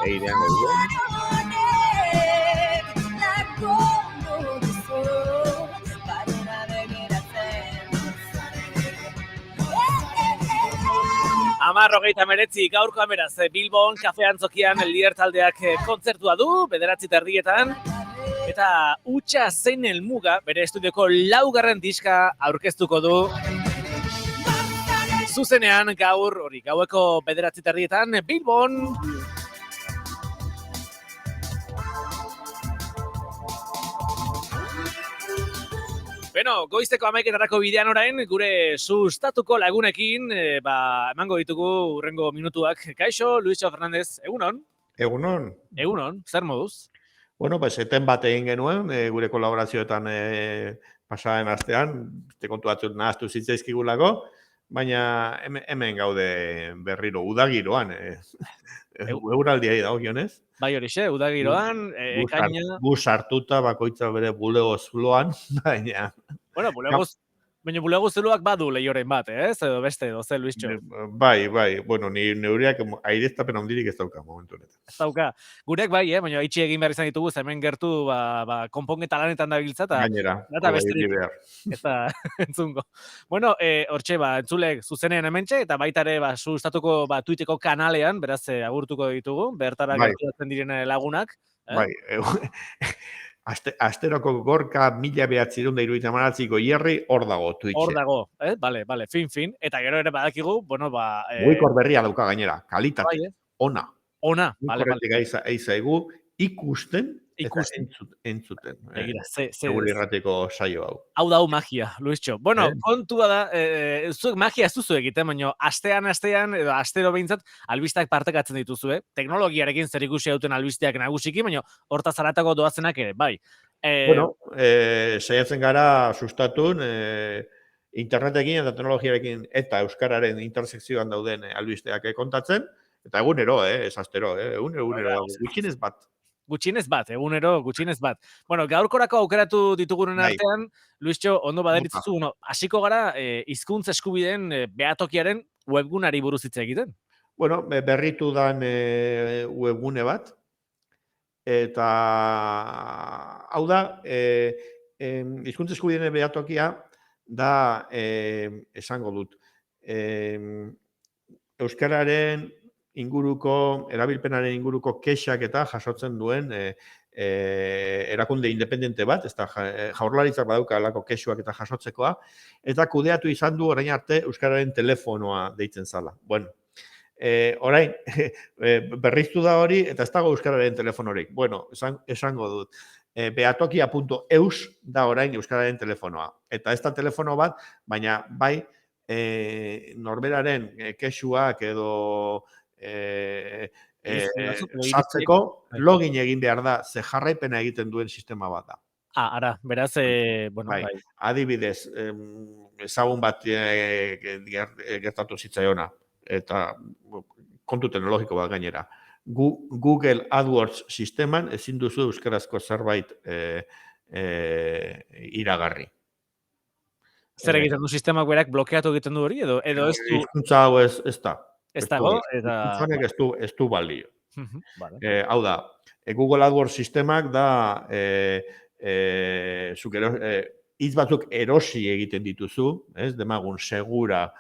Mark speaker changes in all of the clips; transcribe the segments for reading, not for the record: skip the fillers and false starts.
Speaker 1: eirean gaude.
Speaker 2: Amarrogeita meretzi, gaurko ameraz, Bilbon, kafe antzokian, lider taldeak kontzertua du, 9:30, eta Hutsa zein helmuga, bere estudioko 4. diska aurkeztuko du. Zuzenean gaur, gaueko 9:30, Bilbon. Beno, goizteko 11:00 bidean orain, gure sustatuko lagunekin, emango ditugu hurrengo minutuak. Kaixo, Luisio Fernandez, egunon?
Speaker 1: Egunon.
Speaker 2: Egunon, zer moduz?
Speaker 1: Bueno, eten bat egin genuen, gure kolaborazioetan pasaren astean, kontu batzuk nahaztu zitzaizkigulako, baina hemen gaude berriro, udagiroan, euraldiai dagokionez.
Speaker 2: Bai horixe, udagiroan, ekaina...
Speaker 1: Gu sartuta bakoitza bere bulego zuloan, baina...
Speaker 2: Bueno, bulego zuloak badu lehioren bat, ez? Edo beste, doze, Luisio.
Speaker 1: Bai, bueno, neuriak aireztapen handirik ez dauka momentu honetan.
Speaker 2: Ez dauka. Gureak bai, baina itxi egin behar izan ditugu, hemen gertu konpongeta lanetan da biltza,
Speaker 1: gainera,
Speaker 2: eta entzungo. Bueno, hortxe, entzulek zuzenean hementxe, eta baita ere, sustatuko tuiteko kanalean, beraz, agurtuko ditugu, bertara gerturatzen diren lagunak.
Speaker 1: Bai, asteroko Gorka 1978ko hierri hor dago, Twitch.
Speaker 2: Hor dago, bale, fin. Eta gero ere badakigu, bueno,
Speaker 1: mugikor berria dauka gainera, kalitate, ona.
Speaker 2: Ona,
Speaker 1: bale. Eitzaigu ikusten eta entzuten. Gure irratiko saio hau.
Speaker 2: Hau da magia, Luisio. Bueno, kontua da, zuek magia ez duzu egiten, baina astean, edo astero behintzat, albistak partekatzen dituzue. Teknologiarekin zer ikusi duten albisteak nagusiki, baina hortaz haratako doazenak ere, bai.
Speaker 1: Bueno, saiatzen gara sustatun, internetekin eta teknologiarekin eta euskararen intersekzioan dauden albisteak kontatzen, eta egunero, ez astero, egunero, gutxienez bat.
Speaker 2: Gutxienez bat. Bueno, gaurkorako aukeratu ditugunen artean, Luisio, ondo baderitzu, hasiko gara hizkuntza eskubideen behatokiaren webgunari buruz hitz egiten.
Speaker 1: Bueno, berritu dan webgune bat, eta hau da, hizkuntza eskubideen behatokia da, esango dut, euskararen inguruko, erabilpenaren inguruko kexak eta jasotzen duen erakunde independente bat, ez da Jaurlaritzak badauka alako kexuak eta jasotzekoa, eta kudeatu izan du orain arte euskararen telefonoa deitzen zala. Bueno, orain, berriztu da hori, eta ez dago euskararen telefonorik. Bueno, esango dut. Behatokia.eus da orain euskararen telefonoa. Eta ez da telefono bat, baina bai norberaren kexuak edo sartzeko login egin behar da, ze jarraipena egiten duen sistema bat da.
Speaker 2: Ara, beraz, bueno, bai.
Speaker 1: Adibidez, ezagun bat gertatu zitzaiona, eta kontu teknologiko bat gainera. Google AdWords sisteman ezin duzu euskarazko zerbait iragarri.
Speaker 2: Zer egiten du sistemak berak blokeatu egiten du hori, edo ez du...
Speaker 1: Hizkuntza hau ez da.
Speaker 2: Ez dago, eta...
Speaker 1: Ez du balio. Hau da, Google AdWords sistemak da hitz batzuk erosi egiten dituzu, demagun segura,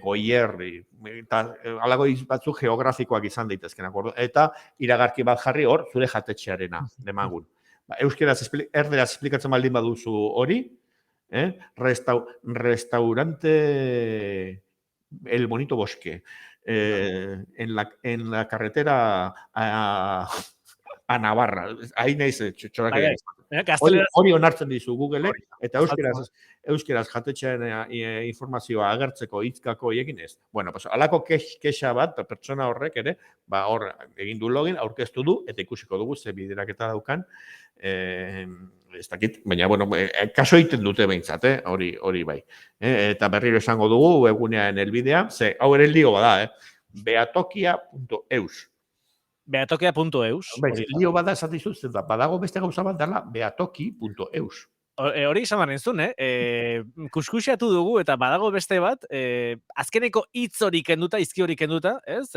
Speaker 1: goierri, eta halako hitz batzuk geografikoak izan daitezkenak, eta iragarki bat jarri hor, zure jatetxearena, demagun. Euskeraz, erderaz esplikatzen baldin baduzu hori, restaurante El Bonito Bosque, en la carretera a Navarra, hain naiz txorak hori onartzen dizu Google, eta euskeraz jatetxearen informazioa agertzeko hitzkako egin ez. Bueno, alako kexa bat, pertsona horrek ere, hor egin du login, aurkeztu du, eta ikusiko dugu ze bideraketa daukan, ez dakit, baina, bueno, kaso egiten dute behintzat, hori bai. Eta berriro esango dugu, egunean helbidea, ze, hau ere lio bada, behatokia.eus.
Speaker 2: Behatokia.eus.
Speaker 1: Lio bada esatizut, badago beste gauza bat dela behatoki.eus.
Speaker 2: hori izan behar nintzun, kuskusiatu dugu eta badago beste bat, azkeneko hitz hori kenduta, izki hori kenduta, ez?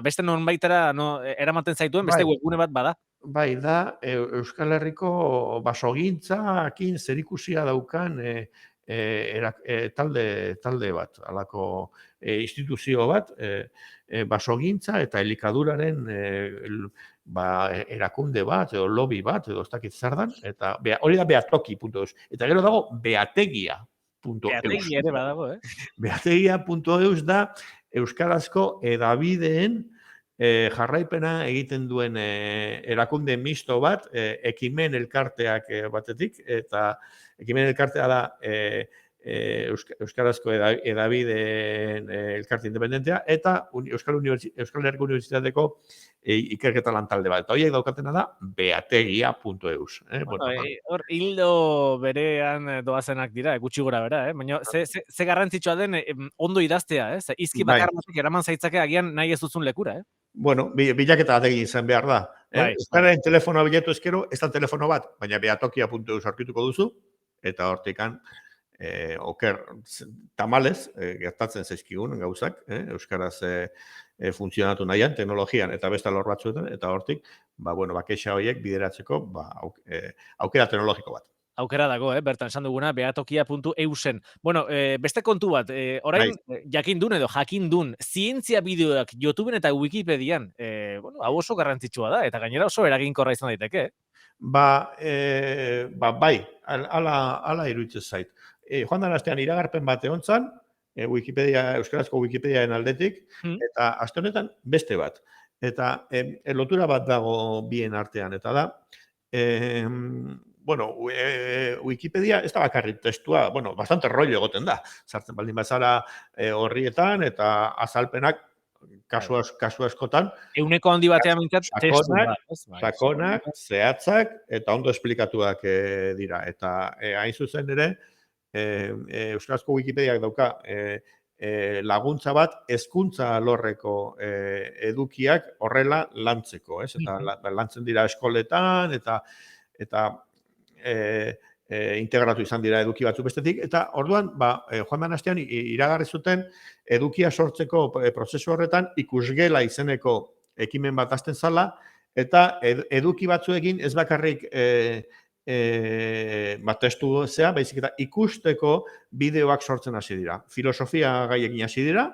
Speaker 2: Beste non baitara eramaten zaituen, beste webgune bat bada.
Speaker 1: Bai, da Euskal Herriko basogintzakin zerikusia daukan talde bat, halako instituzio bat, basogintza eta elikaduraren erakunde bat, edo lobby bat, edo ez dakit zer dan, eta hori da beatoki.eus. Eta gero dago beategia.eus.
Speaker 2: Beategia ere badago,
Speaker 1: Beategia.eus da euskarazko hedabideen jarraipena egiten duen erakunde misto bat, ekimen elkarteak batetik, eta ekimen elkartea da euskarazko hedabideen elkarte independentea, eta Euskal Herriko Unibertsitateko ikerketa lantalde bat. Eta horiek daukatena da beategia.eus.
Speaker 2: Hor, hildo berean doazenak dira, gutxi gora bera, baina ze garrantzitsua den ondo idaztea, izki bakar batek eraman zaitzake agian nahi ez duzun lekura,
Speaker 1: Bueno, bilaketa bat egin izan behar da. Euskararen telefonoa bilatu ezkero, ez da telefono bat, baina beatokia.eus aurkituko duzu, eta hortikan oker tamalez, gertatzen zaizkigun gauzak, euskaraz funtzionatu nahian, teknologian eta beste alor batzuetan, eta hortik, kexa horiek bideratzeko aukera teknologiko bat.
Speaker 2: Aukera dago, bertan esan duguna, beatokia.eusen. Bueno, beste kontu bat, orain jakindun edo jakindun, zientzia bideoak YouTubeen eta Wikipedian, hau oso garrantzitsua da, eta gainera oso eraginkorra izan daiteke.
Speaker 1: Bai, ala iruditzen zait. Joan den astean iragarpen bat egontzan, euskarazko Wikipediaren aldetik, eta aste honetan beste bat. Eta lotura bat dago bien artean, eta da, Wikipedia ez da bakarrik testua, bastante rollo egoten da. Sartzen baldin bazara horrietan eta azalpenak kasu askotan.
Speaker 2: Euneko handi batean mintzat testua.
Speaker 1: Sakonak, zehatzak eta ondo esplikatuak dira. Eta hain zuzen ere, euskarazko Wikipediak dauka laguntza bat hezkuntza alorreko edukiak horrela lantzeko. Eta lantzen dira eskoletan eta integratu izan dira eduki batzuk bestetik, eta orduan, joan den astean iragarri zuten edukia sortzeko prozesu horretan ikusgela izeneko ekimen bat hasten zala, eta eduki batzuekin ez bakarrik testu zea, baizik eta ikusteko bideoak sortzen hasi dira. Filosofia gaiekin hasi dira,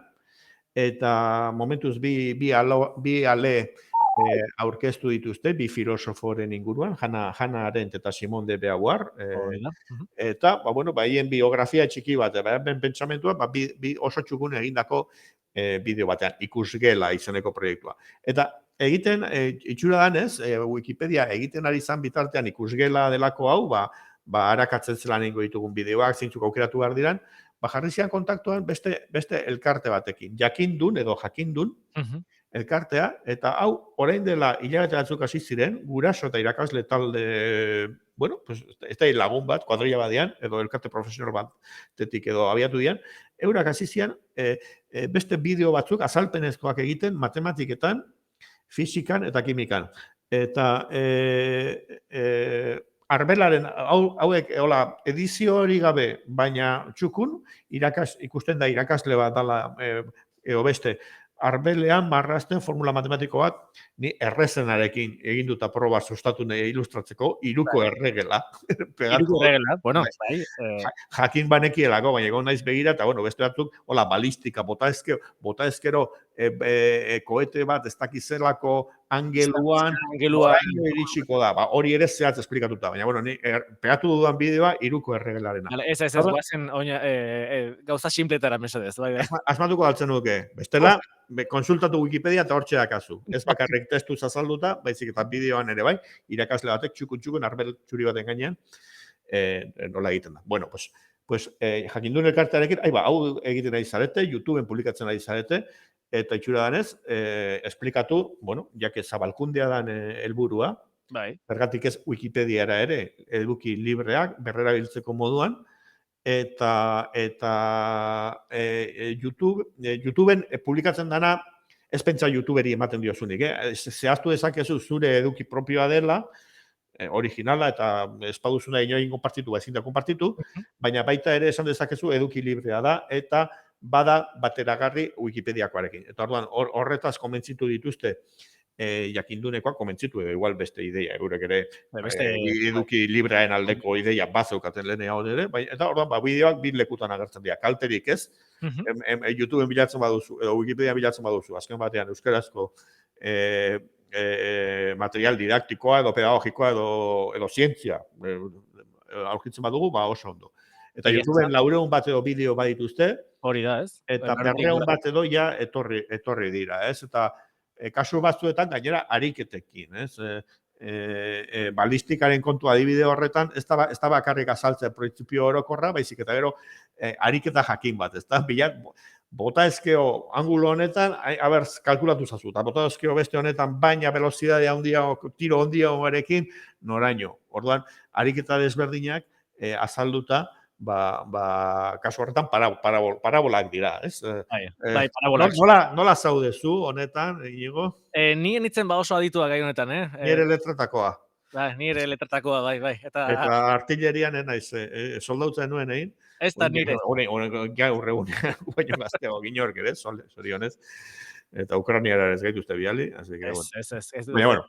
Speaker 1: eta momentuz bi ale aurkeztu dituzte, bi filosoforen inguruan, Hannah Arendt eta Simone de Beauvoir, eta, haien biografia txiki bat, ben pentsamentua, bi oso txukun egindako bideo batean, ikusgela izeneko proiektua. Eta egiten, itxura danez, Wikipedia egiten ari zan bitartean ikusgela delako hau, harakatzen zelan egingo ditugun bideoak, zeintzuk aukeratu behar diran, jarri zian kontaktuan beste elkarte batekin, jakindun edo jakindun, elkartea, eta hau, orain dela hilabete batzuk hasi ziren, guraso eta irakasle talde, ez da lagun bat, kuadrilla batean, edo elkarte profesional batetik edo abiatu dian, eurak hasi zian, beste bideo batzuk azalpenezkoak egiten matematiketan, fizikan eta kimikan. Eta arbelaren, hauek, edizio hori gabe, baina txukun, ikusten da irakasle bat dala, edo beste, arbelean marrazten formula matematiko bat, ni errezenarekin egin duta proba sustatu nahi ilustratzeko, iruko erregela.
Speaker 2: Iruko erregela, bai.
Speaker 1: Jakin banekielako, baina egon naiz begira, eta beste batzuk, balistika, bota ezkero, koete bat, ez dakizelako angeluan, iritsiko da. Hori ere zehatz esplikatuta, baina, ni pegatu dudan bideoa, iruko erregelarena.
Speaker 2: Ez, guazen gauza simpletara mesedez.
Speaker 1: Asmatuko galtzen duke. Bestela, konsultatu Wikipedia eta hortxe dakazu. Ez bakarrik testu azalduta, baizik eta bideoan ere bai, irakasle batek txukun arbel txuri baten gainean, nola egiten da. Bueno, pues jakindun elkartearekin, hau egiten ari zarete, YouTubeen publikatzen ari zarete, eta itxura danez, esplikatu, jake zabalkundea dan helburua, zergatik ez Wikipediara ere, eduki libreak, berrerabiltzeko moduan, eta YouTubeen publikatzen dana, ez pentsa YouTuberi ematen diozunik, zehaztu dezakezu zure eduki propioa dela, originala eta espaduzuna inoin konpartitu, ezin da konpartitu, baina baita ere esan dezakezu eduki librea da eta bada bateragarri Wikipediakoarekin. Eta orduan horretaz komentzitu dituzte jakindunekoak komentzitu edo igual beste ideia eurek ere eduki librearen aldeko ideia bazeukaten lehenea hon ere, eta orduan bideoak bi lekutan agertzen dira. Kalterik ez, YouTubeen bilatzen baduzu edo Wikipedian bilatzen baduzu, azken batean euskarazko material didaktikoa edo pedagogikoa edo zientzia aurkitzen badugu, oso ondo. Eta YouTubeen 400 bat edo bideo badituzte,
Speaker 2: hori da, ez?
Speaker 1: Eta 400 bat edo ja etorri dira, ez? Eta kasu batzuetan gainera ariketekin, ez? Balistikaren kontu adibide horretan, ez da bakarrik azaltzen printzipio orokorra, baizik eta gero ariketa jakin bat, ez da? Bota ezkeo angulo honetan, kalkulatu zazu, eta bota ezkeo beste honetan, baina velozidadea handia, tiro handia honerekin, noraino. Orduan, ariketa desberdinak azalduta, kasu horretan parabolak dira, ez?
Speaker 2: Bai, parabolak.
Speaker 1: Nola zaudezu honetan, Iñigo?
Speaker 2: Ni enitzen oso aditua gai honetan,
Speaker 1: Nire letratakoa.
Speaker 2: Ni ere letratakoa, bai.
Speaker 1: Eta artillerian naiz, soldautzen nuen egin.
Speaker 2: Ez da nire.
Speaker 1: Gaur egunean, baino gazteago ginork ere, zorionez. Eta Ukrainiara ez gaituzte biali, así que bueno.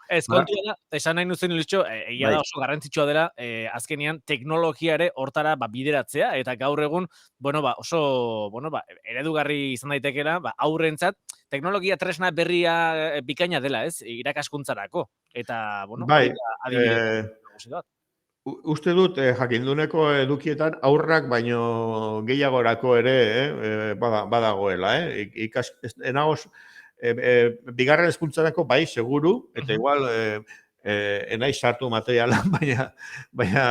Speaker 2: Ez, kontua da, esan nahi nuzen ilutxo, egia da oso garrantzitsua dela, azkenean teknologiare hortara bideratzea, eta gaur egun, oso, eredugarri izan daitekela, aurrentzat, teknologia tresna berria bikaina dela, ez, irakaskuntzarako. Eta, adibidez.
Speaker 1: Uste dut, jakinduneko edukietan aurrak baino gehiagorako ere badagoela, enagoz, bigarren hezkuntzarako bai, seguru, eta igual enaiz sartu materiala, baina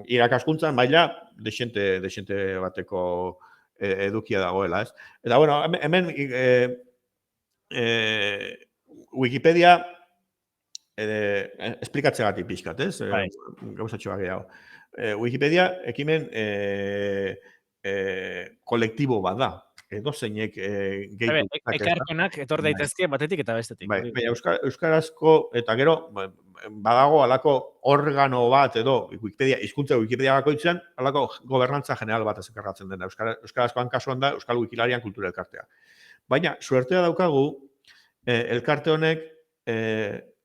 Speaker 1: irakaskuntzan baina desente bateko edukia dagoela, ez? Eta, bueno, hemen Wikipedia esplikatzeagatik pixkat, ez? Gauzatxoa gehiago. Wikipedia ekimen kolektibo bat da. Edo zeinek gehitu.
Speaker 2: Ekarpenak etor daitezke batetik eta bestetik.
Speaker 1: Baina euskarazko, eta gero, badago alako organo bat edo hizkuntza Wikipedia bakoitzean, alako gobernantza general bat ezekarratzen dena. Euskarazkoan kasuan da Euskal Wikilarian kultura elkartea. Baina, suertea daukagu, elkarte honek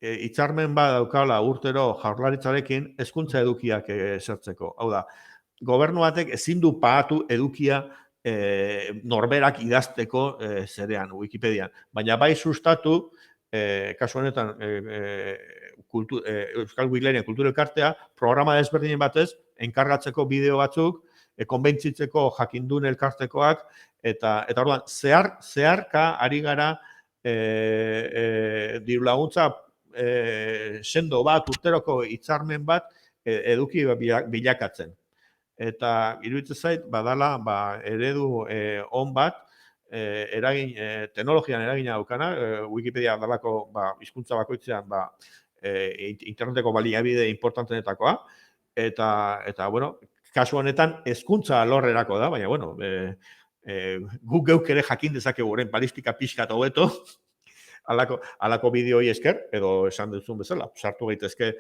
Speaker 1: hitzarmen bat daukala urtero jaurlaritzarekin hezkuntza edukiak zertzeko. Hau da, gobernu batek ezin du pagatu edukia norberak idazteko zerean, Wikipedian. Baina bai sustatu, kasu honetan, Euskal Wikilarian kultura elkartea, programa desberdinen batez, enkargatzeko bideo batzuk, konbentzitzeko jakindun elkartekoak, eta orduan, zeharka ari gara diru laguntza sendo bat, urteroko hitzarmen bat, eduki bilakatzen. Eta iruditzen zait, badala eredu on bat, teknologian eragina daukana, Wikipedia dalako hizkuntza bakoitzean interneteko baliabide importantenetakoa, eta bueno, kasu honetan hezkuntza alorrerako da, baina bueno, guk geuk ere jakin dezakegu orain balistika pixka eta hobeto, alako bideoi esker, edo esan duzun bezala, sartu gaitezke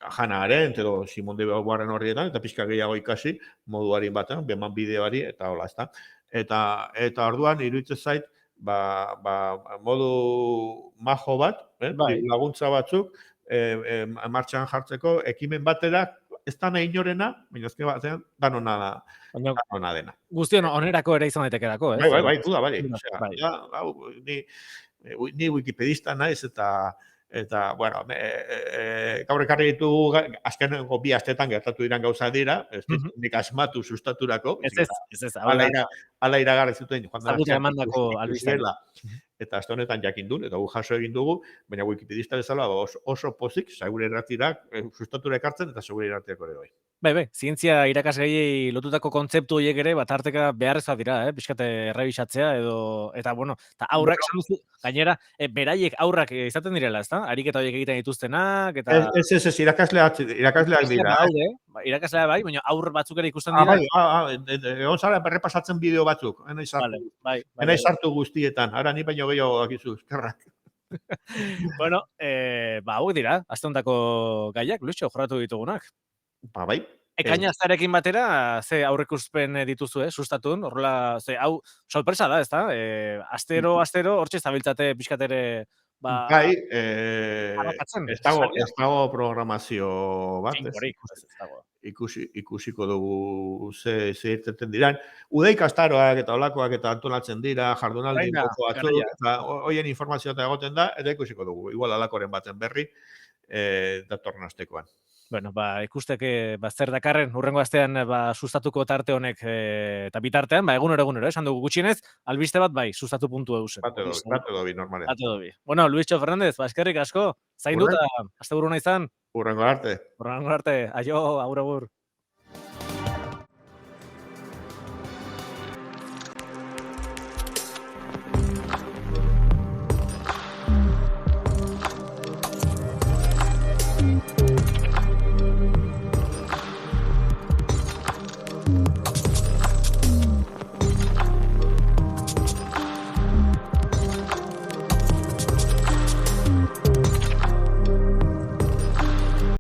Speaker 1: Hannah Arendt edo Simone de Beauvoirren horrietan, eta pixka gehiago ikasi moduarin batean, beman bideoari, eta hola, ezta. Eta orduan, iruditzen zait, modu majo bat, laguntza batzuk, martxan jartzeko, ekimen batera, ez da nahi inorena, baina ezke batean, danona dena.
Speaker 2: Guztion onerako ere izan daitekerako, ez?
Speaker 1: Bai, ni wikipedista naiz, eta, bueno, gaur ekarri ditugu, azkeneko 2 astetan gertatu diran gauza dira, ez nik asmatu sustaturako.
Speaker 2: Ez.
Speaker 1: Ala iragarri zuten.
Speaker 2: Zagutzen emandako albizela.
Speaker 1: Eta azte honetan jakindun, eta gu jaso egin dugu, baina wikipedista bezala oso pozik, segure erratirak, sustatura ekartzen, eta segure erratirak ere bai.
Speaker 2: Bai, zientzia irakasgaiei lotutako kontzeptu horiek ere batarteka beharrezkoak dira, pixkate errebisatzea eta bueno, eta aurrak esan duzu, gainera, beraiek aurrak izaten direla, ezta? Ariketa horiek egiten dituztenak eta
Speaker 1: Ez, irakasleak dira.
Speaker 2: Irakaslea bai, baina aur batzuk ere ikusten dira.
Speaker 1: Egon zara berrepasatzen bideo batzuk, enaiz sartu guztietan, ara ni baino gehiago dakizu, eskerrak.
Speaker 2: Bueno, hauek dira, aste hontako gaiak, Luisio, jorratu ditugunak.
Speaker 1: Bai.
Speaker 2: Ekaina astarekin batera, ze aurreikuspen dituzu, sustatun, horrela, ze hau sorpresa da, ezta? Astero, hortxe zabiltzate pixkatere,
Speaker 1: bai, ez dago programazio bat, ikusiko dugu ze irteten diran. Udaik astaroak eta olakoak eta antolatzen dira, jardunaldi batzuk, eta hoien informazioa egoten da, eta ikusiko dugu, igual alakoren baten berri, datorren astekoan.
Speaker 2: Bueno, ikusteke zer dakarren urrengo astean sustatuko tarte honek eta bitartean, egunero, esan dugu gutxienez, albiste bat sustatu puntu eusen.
Speaker 1: Bate dobi, normalean.
Speaker 2: Bate dobi. Bueno, Luisio Fernández, eskerrik asko, zainduta, asteburuna izan.
Speaker 1: Urrengo arte.
Speaker 2: Aio, agur.